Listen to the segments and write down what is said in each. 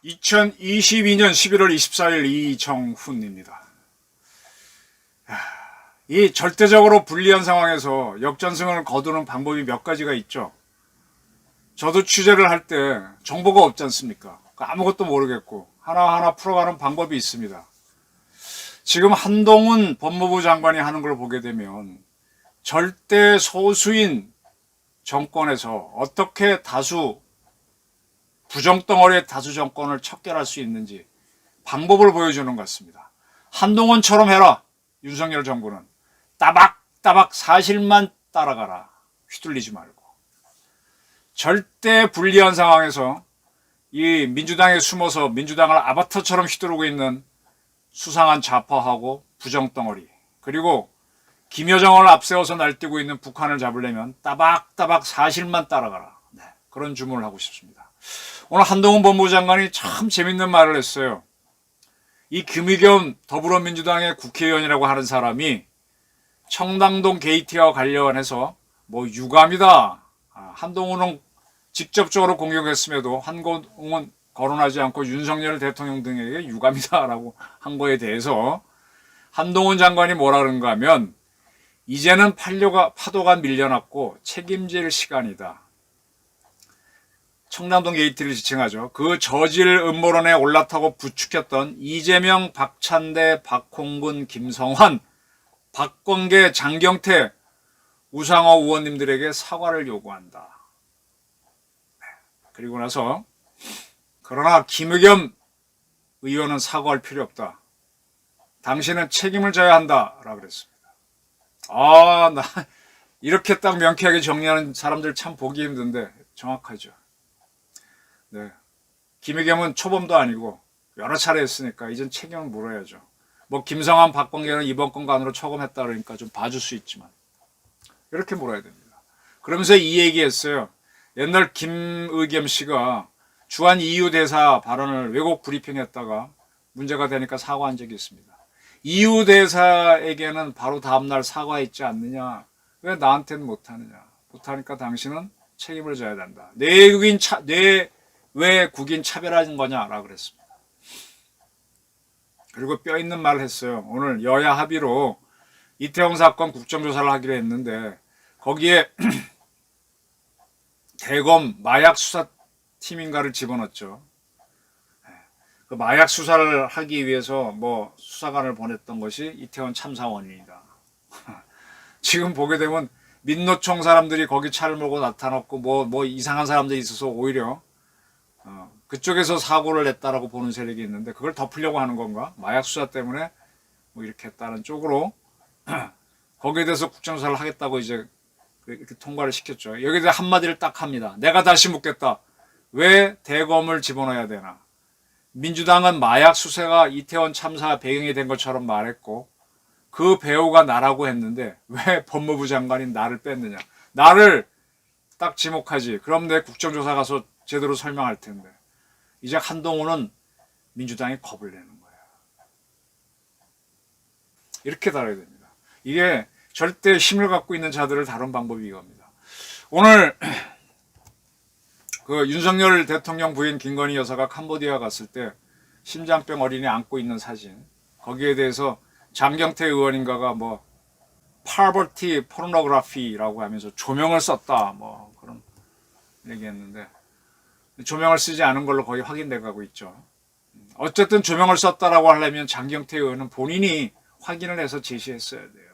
(2022년 11월 24일) 이정훈입니다. 이 절대적으로 불리한 상황에서 역전승을 거두는 방법이 몇 가지가 있죠. 저도 취재를 할 때 정보가 없지 않습니까? 아무것도 모르겠고 하나하나 풀어가는 방법이 있습니다. 지금 한동훈 법무부 장관이 하는 걸 보게 되면 절대 소수인 정권에서 어떻게 부정덩어리의 다수 정권을 척결할 수 있는지 방법을 보여주는 것 같습니다. 한동훈처럼 해라. 윤석열 정부는 따박따박 사실만 따라가라. 휘둘리지 말고. 절대 불리한 상황에서 이 민주당에 숨어서 민주당을 아바타처럼 휘두르고 있는 수상한 좌파하고 부정덩어리, 그리고 김여정을 앞세워서 날뛰고 있는 북한을 잡으려면 따박따박 사실만 따라가라. 네, 그런 주문을 하고 싶습니다. 오늘 한동훈 법무부 장관이 참 재밌는 말을 했어요. 이 김의겸 더불어민주당의 국회의원이라고 하는 사람이 청담동 게이트와 관련해서 유감이다. 한동훈은 직접적으로 공격했음에도 한동훈은 거론하지 않고 윤석열 대통령 등에게 유감이다라고 한 거에 대해서 한동훈 장관이 뭐라 그런가 하면, 이제는 파도가 밀려났고 책임질 시간이다. 청담동 게이트를 지칭하죠. 그 저질 음모론에 올라타고 부추겼던 이재명, 박찬대, 박홍근, 김성환, 박범계, 장경태, 우상호 의원님들에게 사과를 요구한다. 그리고 나서 그러나 김의겸 의원은 사과할 필요 없다. 당신은 책임을 져야 한다. 라고 그랬습니다. 나 이렇게 딱 명쾌하게 정리하는 사람들 참 보기 힘든데 정확하죠. 네. 김의겸은 초범도 아니고 여러 차례 했으니까 이젠 책임을 물어야죠. 김성환, 박범계는 이번 건 간으로 처검했다 그러니까 좀 봐줄 수 있지만 이렇게 물어야 됩니다. 그러면서 이 얘기했어요. 옛날 김의겸 씨가 주한 EU 대사 발언을 왜곡 브리핑했다가 문제가 되니까 사과한 적이 있습니다. EU 대사에게는 바로 다음날 사과했지 않느냐? 왜 나한테는 못하느냐? 못하니까 당신은 책임을 져야 된다. 왜 국인 차별하는 거냐라고 그랬습니다. 그리고 뼈 있는 말을 했어요. 오늘 여야 합의로 이태원 사건 국정조사를 하기로 했는데 거기에 대검 마약 수사팀인가를 집어넣었죠. 그 마약 수사를 하기 위해서 수사관을 보냈던 것이 이태원 참사 원인이다. 지금 보게 되면 민노총 사람들이 거기 차를 몰고 나타났고 이상한 사람들이 있어서 오히려 그쪽에서 사고를 냈다라고 보는 세력이 있는데 그걸 덮으려고 하는 건가? 마약 수사 때문에 이렇게 했다는 쪽으로 거기에 대해서 국정조사를 하겠다고 이제 이렇게 통과를 시켰죠. 여기에 대해 한마디를 딱 합니다. 내가 다시 묻겠다. 왜 대검을 집어넣어야 되나? 민주당은 마약 수사가 이태원 참사 배경이 된 것처럼 말했고 그 배우가 나라고 했는데 왜 법무부 장관인 나를 뺐느냐? 나를 딱 지목하지. 그럼 내 국정조사 가서 제대로 설명할 텐데. 이제 한동훈은 민주당이 겁을 내는 거예요. 이렇게 다뤄야 됩니다. 이게 절대 힘을 갖고 있는 자들을 다룬 방법이 이겁니다. 오늘 그 윤석열 대통령 부인 김건희 여사가 캄보디아 갔을 때 심장병 어린이 안고 있는 사진, 거기에 대해서 장경태 의원인가가 파버티 포르노그래피라고 하면서 조명을 썼다 그런 얘기했는데 조명을 쓰지 않은 걸로 거의 확인돼 가고 있죠. 어쨌든 조명을 썼다라고 하려면 장경태 의원은 본인이 확인을 해서 제시했어야 돼요.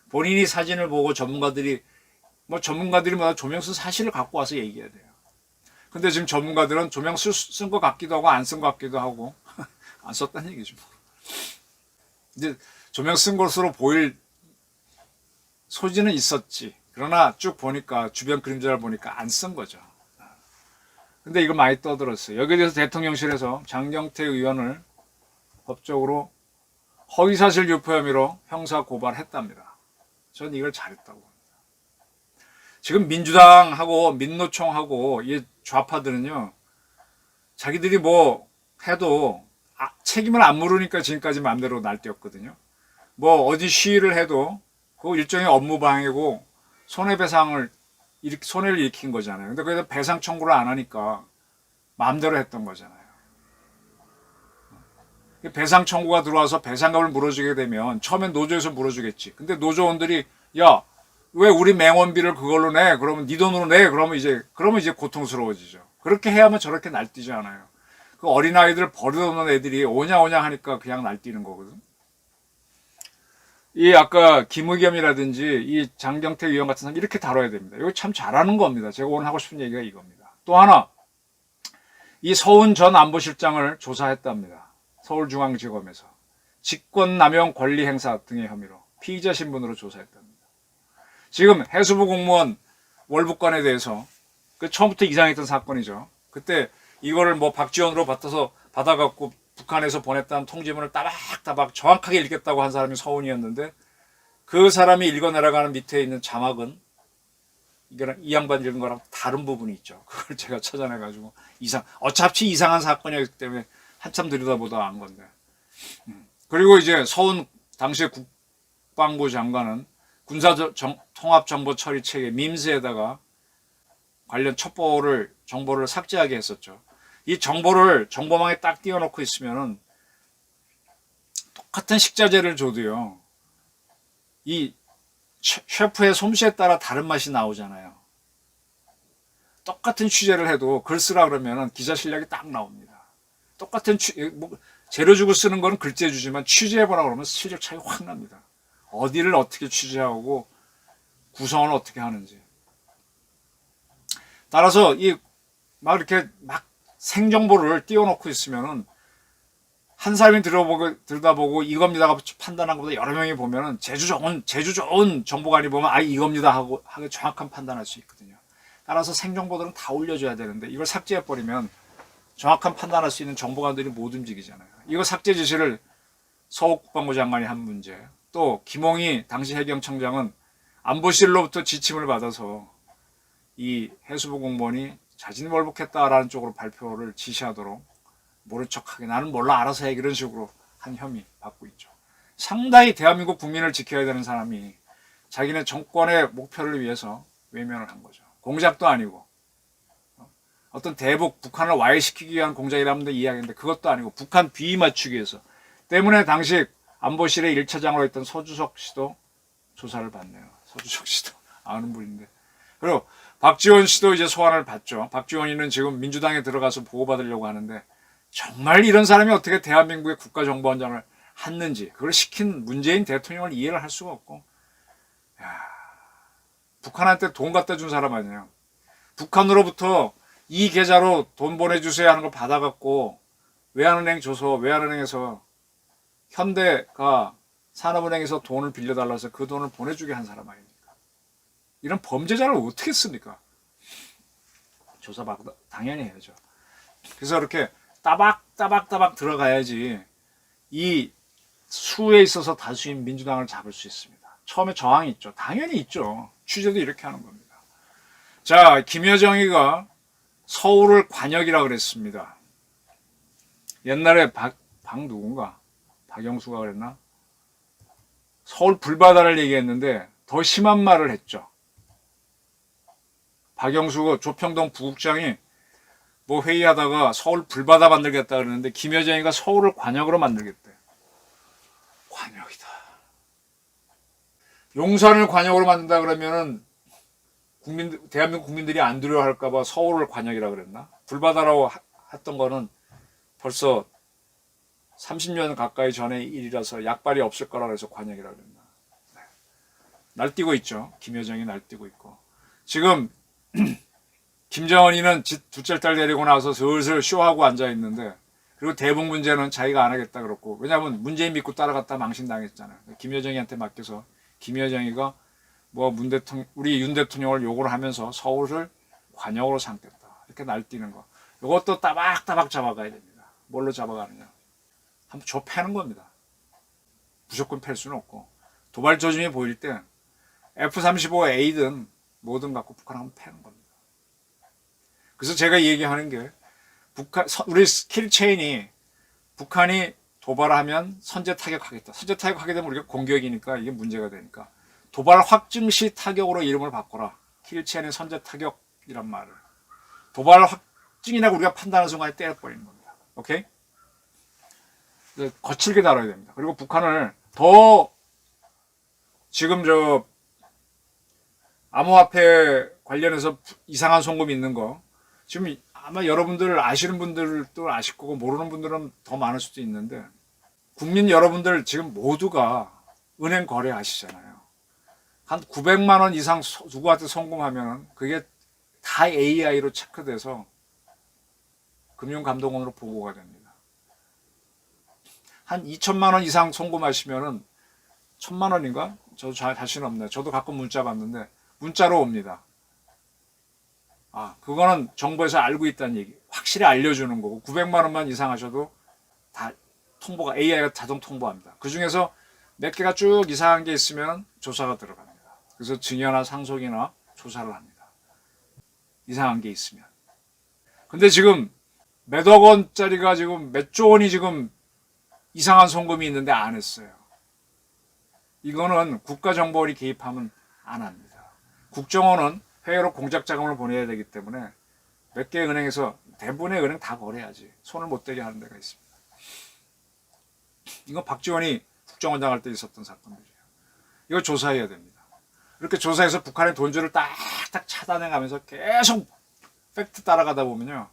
본인이 사진을 보고 전문가들이 조명 쓴 사실을 갖고 와서 얘기해야 돼요. 근데 지금 전문가들은 조명 쓴 것 같기도 하고 안 쓴 것 같기도 하고 안 썼다는 얘기죠. 이제 조명 쓴 것으로 보일 소지는 있었지. 그러나 쭉 보니까 주변 그림자를 보니까 안 쓴 거죠. 근데 이거 많이 떠들었어요. 여기에 대해서 대통령실에서 장경태 의원을 법적으로 허위사실 유포 혐의로 형사 고발했답니다. 전 이걸 잘했다고 봅니다. 지금 민주당하고 민노총하고 이 좌파들은요, 자기들이 해도 책임을 안 물으니까 지금까지 마음대로 날뛰었거든요. 뭐 어디 시위를 해도 그 일종의 업무 방해고 손해배상을 손해를 일으킨 거잖아요. 근데 그래도 배상 청구를 안 하니까 마음대로 했던 거잖아요. 배상 청구가 들어와서 배상금을 물어주게 되면 처음엔 노조에서 물어주겠지. 근데 노조원들이 야, 왜 우리 맹원비를 그걸로 내? 그러면 네 돈으로 내? 그러면 이제 고통스러워지죠. 그렇게 해야만 저렇게 날뛰지 않아요. 그 어린아이들 버려놓는 애들이 오냐 하니까 그냥 날뛰는 거거든. 이 아까 김의겸이라든지 이 장경태 의원 같은 사람 이렇게 다뤄야 됩니다. 이거 참 잘하는 겁니다. 제가 오늘 하고 싶은 얘기가 이겁니다. 또 하나, 이 서훈 전 안보실장을 조사했답니다. 서울중앙지검에서 직권남용 권리행사 등의 혐의로 피의자 신분으로 조사했답니다. 지금 해수부 공무원 월북관에 대해서 그 처음부터 이상했던 사건이죠. 그때 이거를 뭐 박지원으로 받아갖고 북한에서 보냈다는 통지문을 따박따박 정확하게 읽겠다고 한 사람이 서훈이었는데 그 사람이 읽어내려가는 밑에 있는 자막은 이 양반 읽은 거랑 다른 부분이 있죠. 그걸 제가 찾아내가지고 어차피 이상한 사건이었기 때문에 한참 들여다보다 안 건데. 그리고 이제 서훈 당시의 국방부 장관은 군사통합정보 처리 체계 밈스에다가 관련 정보를 삭제하게 했었죠. 이 정보를 정보망에 딱 띄워놓고 있으면은 똑같은 식자재를 줘도요, 이 셰프의 솜씨에 따라 다른 맛이 나오잖아요. 똑같은 취재를 해도 글 쓰라 그러면은 기자 실력이 딱 나옵니다. 똑같은 재료 주고 쓰는 거는 글재 주지만 취재해보라 그러면 실력 차이 확 납니다. 어디를 어떻게 취재하고 구성을 어떻게 하는지. 따라서 막 이렇게 막 생정보를 띄워놓고 있으면은 한 사람이 들여다보고 이겁니다가 판단한 것보다 여러 명이 보면은 제주 좋은 정보관이 보면 이겁니다 하고 정확한 판단할 수 있거든요. 따라서 생정보들은 다 올려줘야 되는데 이걸 삭제해버리면 정확한 판단할 수 있는 정보관들이 못 움직이잖아요. 이거 삭제 지시를 서욱 국방부 장관이 한 문제. 또 김홍희 당시 해경청장은 안보실로부터 지침을 받아서 이 해수부 공무원이 자진이 월북했다라는 쪽으로 발표를 지시하도록 모른 척하게 나는 몰라 알아서 해 이런 식으로 한 혐의 받고 있죠. 상당히 대한민국 국민을 지켜야 되는 사람이 자기네 정권의 목표를 위해서 외면을 한 거죠. 공작도 아니고 어떤 대북 북한을 와해시키기 위한 공작이라면 이야기인데 그것도 아니고 북한 비위 맞추기 위해서 때문에 당시 안보실의 1차장으로 있던 서주석 씨도 조사를 받네요. 서주석 씨도 아는 분인데. 그리고 박지원 씨도 이제 소환을 받죠. 박지원이는 지금 민주당에 들어가서 보호받으려고 하는데 정말 이런 사람이 어떻게 대한민국의 국가정보원장을 했는지 그걸 시킨 문재인 대통령을 이해를 할 수가 없고 북한한테 돈 갖다 준 사람 아니에요. 북한으로부터 이 계좌로 돈 보내주세요 하는 거 받아갖고 외환은행에서 현대가 산업은행에서 돈을 빌려달라서 해서 그 돈을 보내주게 한 사람 아닙니까? 이런 범죄자를 어떻게 씁니까? 조사받고 당연히 해야죠. 그래서 이렇게 따박따박 들어가야지 이 수에 있어서 다수인 민주당을 잡을 수 있습니다. 처음에 저항이 있죠. 당연히 있죠. 취재도 이렇게 하는 겁니다. 자, 김여정이가 서울을 관역이라 그랬습니다. 옛날에 누군가? 박영수가 그랬나? 서울 불바다를 얘기했는데 더 심한 말을 했죠. 박영수가 조평동 부국장이 뭐 회의하다가 서울 불바다 만들겠다 그러는데 김여정이가 서울을 관역으로 만들겠대. 관역이다. 용산을 관역으로 만든다 그러면은 대한민국 국민들이 안 두려워할까봐 서울을 관역이라 그랬나? 불바다라고 했던 거는 벌써 30년 가까이 전의 일이라서 약발이 없을 거라 그래서 관역이라 그랬나? 네. 날뛰고 있죠. 김여정이 날뛰고 있고 지금 김정은이는 둘째 딸 데리고 나서 슬슬 쇼하고 앉아 있는데 그리고 대북 문제는 자기가 안 하겠다 그렇고 왜냐하면 문재인 믿고 따라갔다 망신당했잖아요. 김여정이한테 맡겨서 김여정이가 뭐 우리 윤 대통령을 욕을 하면서 서울을 관역으로 삼겠다 이렇게 날뛰는 거. 이것도 따박따박 잡아가야 됩니다. 뭘로 잡아가느냐? 한번 저 패는 겁니다. 무조건 팰 수는 없고 도발 조짐이 보일 때 F-35A든 뭐든 갖고 북한 한번 패는 겁니다. 그래서 제가 얘기하는 게 우리 스킬 체인이 북한이 도발하면 선제 타격하겠다. 선제 타격하게 되면 우리가 공격이니까 이게 문제가 되니까 도발 확증시 타격으로 이름을 바꿔라. 킬치 아닌 선제 타격이란 말을. 도발 확증이라고 우리가 판단하는 순간에 때려버리는 겁니다. 오케이? 거칠게 다뤄야 됩니다. 그리고 북한을 더 지금 암호화폐 관련해서 이상한 송금이 있는 거 지금 아마 여러분들 아시는 분들도 아실 거고 모르는 분들은 더 많을 수도 있는데 국민 여러분들 지금 모두가 은행 거래 아시잖아요. 한 900만 원 이상 누구한테 송금하면 그게 다 AI로 체크돼서 금융감독원으로 보고가 됩니다. 한 2천만 원 이상 송금하시면은 1,000만 원인가? 저도 자신 없네요. 저도 가끔 문자 받는데 문자로 옵니다. 그거는 정부에서 알고 있다는 얘기. 확실히 알려주는 거고 900만 원만 이상 하셔도 다 통보가 AI가 자동 통보합니다. 그 중에서 몇 개가 쭉 이상한 게 있으면 조사가 들어갑니다. 그래서 증여나 상속이나 조사를 합니다. 이상한 게 있으면. 근데 지금 몇억 원짜리가 지금 몇 조 원이 지금 이상한 송금이 있는데 안 했어요. 이거는 국가정보원이 개입하면 안 합니다. 국정원은 해외로 공작 자금을 보내야 되기 때문에 몇 개의 은행에서 대부분의 은행 다 거래하지. 손을 못 대게 하는 데가 있습니다. 이건 박지원이 국정원장 할 때 있었던 사건들이에요. 이거 조사해야 됩니다. 이렇게 조사해서 북한의 돈줄을 딱딱 차단해 가면서 계속 팩트 따라가다 보면요.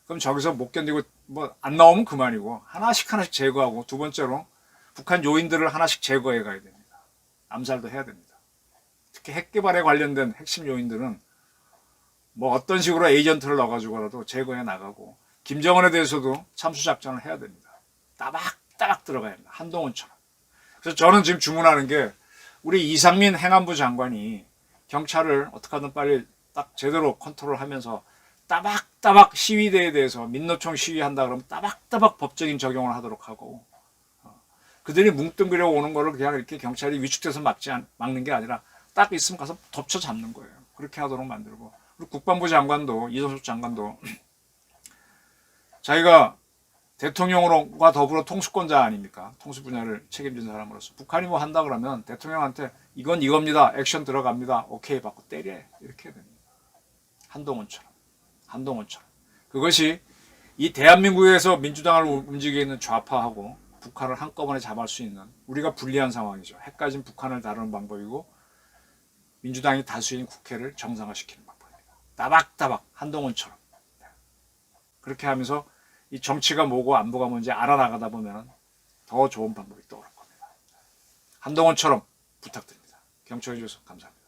그럼 저기서 못 견디고 뭐 안 나오면 그만이고 하나씩 제거하고 두 번째로 북한 요인들을 하나씩 제거해 가야 됩니다. 암살도 해야 됩니다. 특히 핵 개발에 관련된 핵심 요인들은 뭐 어떤 식으로 에이전트를 넣어가지고라도 제거해 나가고 김정은에 대해서도 참수작전을 해야 됩니다. 따박따박 들어가야 합니다. 한동훈처럼. 그래서 저는 지금 주문하는 게 우리 이상민 행안부 장관이 경찰을 어떻게든 빨리 딱 제대로 컨트롤하면서 따박따박 시위대에 대해서 민노총 시위한다 그러면 따박따박 법적인 적용을 하도록 하고 그들이 뭉뚱그려 오는 거를 그냥 이렇게 경찰이 위축돼서 막는 게 아니라 딱 있으면 가서 덮쳐 잡는 거예요. 그렇게 하도록 만들고 그리고 국방부 장관도 이정숙 장관도 자기가 대통령과 더불어 통수권자 아닙니까? 통수 분야를 책임진 사람으로서 북한이 뭐 한다 그러면 대통령한테 이건 이겁니다. 액션 들어갑니다. 오케이 받고 때려. 이렇게 해야 됩니다. 한동훈처럼. 그것이 이 대한민국에서 민주당을 움직이는 좌파하고 북한을 한꺼번에 잡을 수 있는 우리가 불리한 상황이죠. 핵 가진 북한을 다루는 방법이고 민주당이 다수인 국회를 정상화시키는 방법입니다. 따박따박 한동훈처럼. 그렇게 하면서 이 정치가 뭐고 안보가 뭔지 알아나가다 보면 더 좋은 방법이 떠오를 겁니다. 한동훈처럼 부탁드립니다. 경청해 주셔서 감사합니다.